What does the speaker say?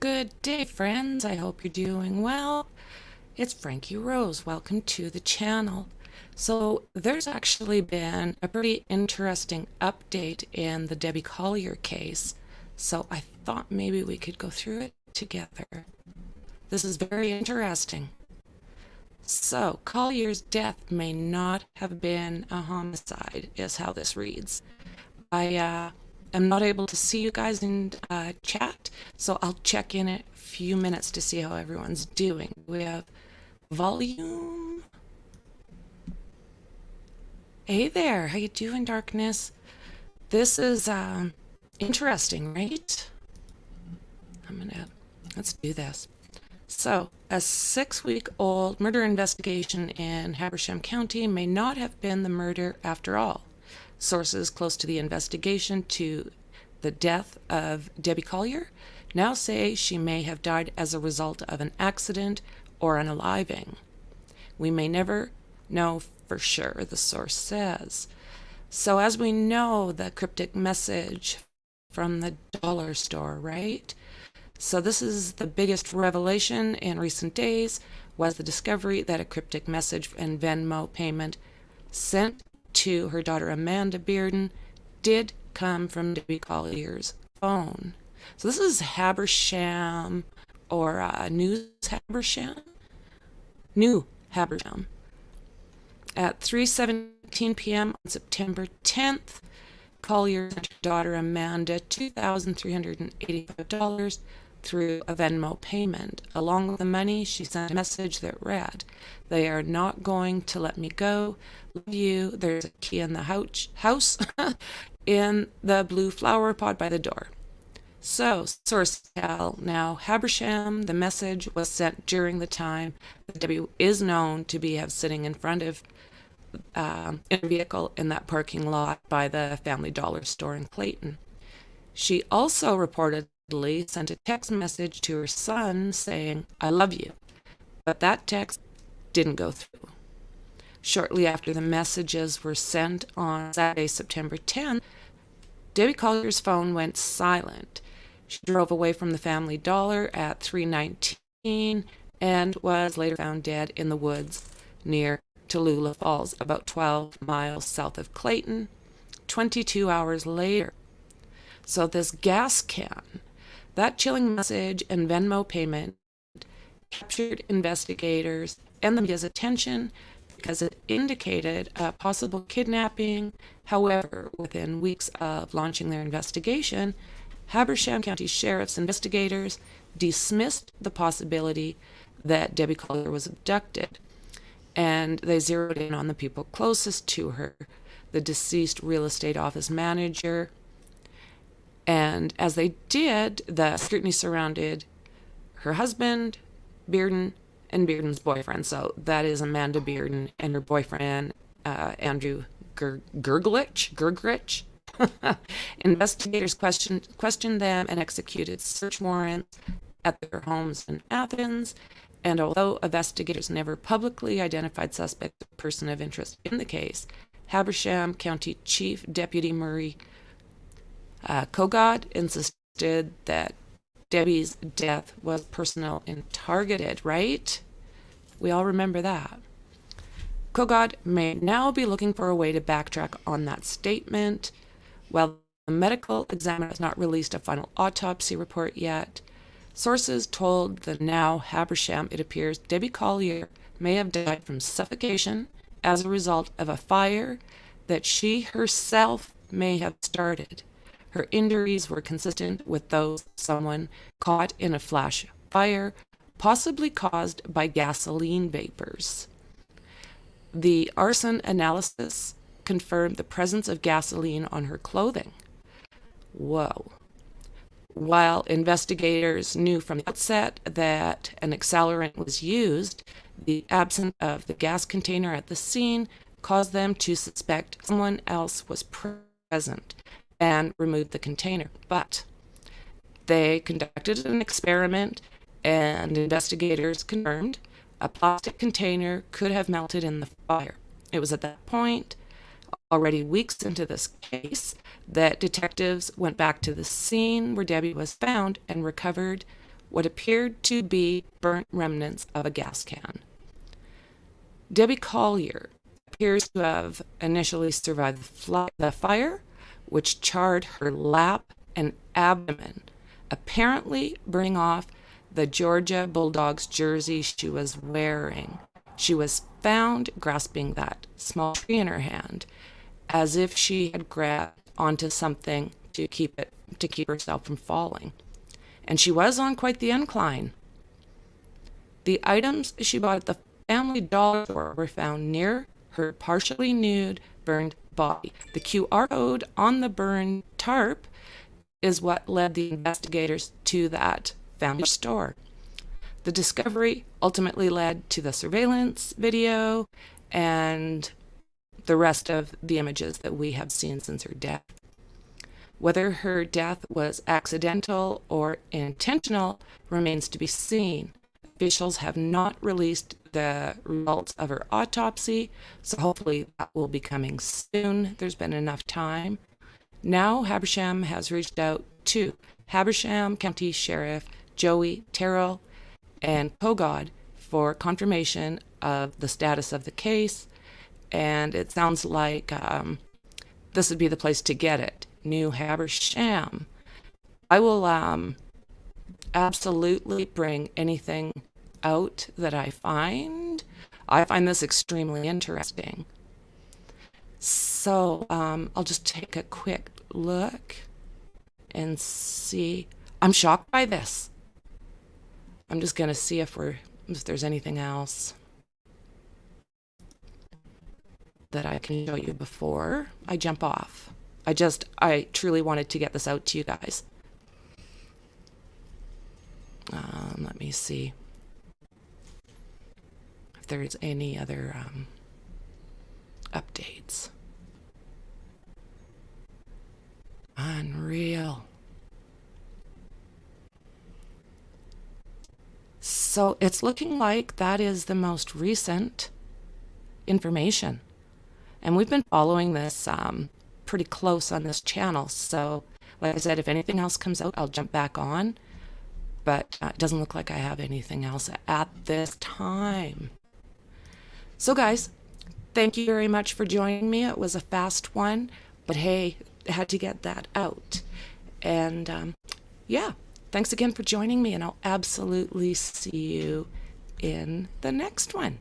Good day, friends. I hope you're doing well. It's Frankyrose. Welcome to the channel. So there's actually been a pretty interesting update in the Debbie Collier case. So I thought maybe we could go through it together. This is very interesting. So Collier's death may not have been a homicide, is how this reads. I'm not able to see you guys in chat, so I'll check in a few minutes to see how everyone's doing. We have volume. Hey there, how you doing, Darkness? This is interesting, right? Let's do this. So, a 6-week-old murder investigation in Habersham County may not have been the murder after all. Sources close to the investigation to the death of Debbie Collier now say she may have died as a result of an accident or unaliving. We may never know for sure, the source says. So as we know, the cryptic message from the dollar store, right? So this is the biggest revelation in recent days, was the discovery that a cryptic message and Venmo payment sent to her daughter Amanda Bearden did come from Debbie Collier's phone. So this is Habersham, or News Habersham? New Habersham. At 3:17 p.m. on September 10th, Collier sent her daughter Amanda $2,385 through a Venmo payment. Along with the money, she sent a message that read, "They are not going to let me go. Love you. There's a key in the house in the blue flower pot by the door." So, sources tell now Habersham, the message was sent during the time that Debbie is known to be sitting in front of in a vehicle in that parking lot by the Family Dollar store in Clayton. She also reportedly sent a text message to her son saying, "I love you," but that text didn't go through. Shortly after the messages were sent on Saturday, September 10th, Debbie Collier's phone went silent. She drove away from the Family Dollar at 3:19 and was later found dead in the woods near Tallulah Falls, about 12 miles south of Clayton, 22 hours later. So this gas can, that chilling message and Venmo payment captured investigators and the media's attention because it indicated a possible kidnapping. However, within weeks of launching their investigation, Habersham County Sheriff's investigators dismissed the possibility that Debbie Collier was abducted, and they zeroed in on the people closest to her, the deceased real estate office manager. And as they did, the scrutiny surrounded her husband, Bearden, and Bearden's boyfriend. So that is Amanda Bearden and her boyfriend, Andrew Gergrich. Investigators questioned them and executed search warrants at their homes in Athens. And although investigators never publicly identified suspects or person of interest in the case, Habersham County Chief Deputy Murray Kogod insisted that Debbie's death was personal and targeted, right? We all remember that. Kogod may now be looking for a way to backtrack on that statement. While the medical examiner has not released a final autopsy report yet, sources told the now Habersham it appears Debbie Collier may have died from suffocation as a result of a fire that she herself may have started. Her injuries were consistent with those of someone caught in a flash fire, possibly caused by gasoline vapors. The arson analysis confirmed the presence of gasoline on her clothing. Whoa. While investigators knew from the outset that an accelerant was used, the absence of the gas container at the scene caused them to suspect someone else was present and removed the container. But they conducted an experiment, and investigators confirmed a plastic container could have melted in the fire. It was at that point, already weeks into this case, that detectives went back to the scene where Debbie was found and recovered what appeared to be burnt remnants of a gas can. Debbie Collier appears to have initially survived the fire, which charred her lap and abdomen, apparently burning off the Georgia Bulldogs jersey she was wearing. She was found grasping that small tree in her hand, as if she had grabbed onto something to keep herself from falling. And she was on quite the incline. The items she bought at the family dollar store were found near her partially nude, burned body. The QR code on the burned tarp is what led the investigators to that family store. The discovery ultimately led to the surveillance video and the rest of the images that we have seen since her death. Whether her death was accidental or intentional remains to be seen. Officials have not released the results of her autopsy, so hopefully that will be coming soon. There's been enough time. Now Habersham has reached out to Habersham County Sheriff Joey Terrell and Kogod for confirmation of the status of the case, and it sounds like this would be the place to get it. New Habersham. I will absolutely bring anything out that I find. I find this extremely interesting. So I'll just take a quick look and see. I'm shocked by this. I'm just going to see if there's anything else that I can show you before I jump off. I truly wanted to get this out to you guys. Let me see if there's any other updates. Unreal. So it's looking like that is the most recent information. And we've been following this pretty close on this channel. So like I said, if anything else comes out, I'll jump back on. But it doesn't look like I have anything else at this time. So guys, thank you very much for joining me. It was a fast one, but hey, I had to get that out. And yeah, thanks again for joining me, and I'll absolutely see you in the next one.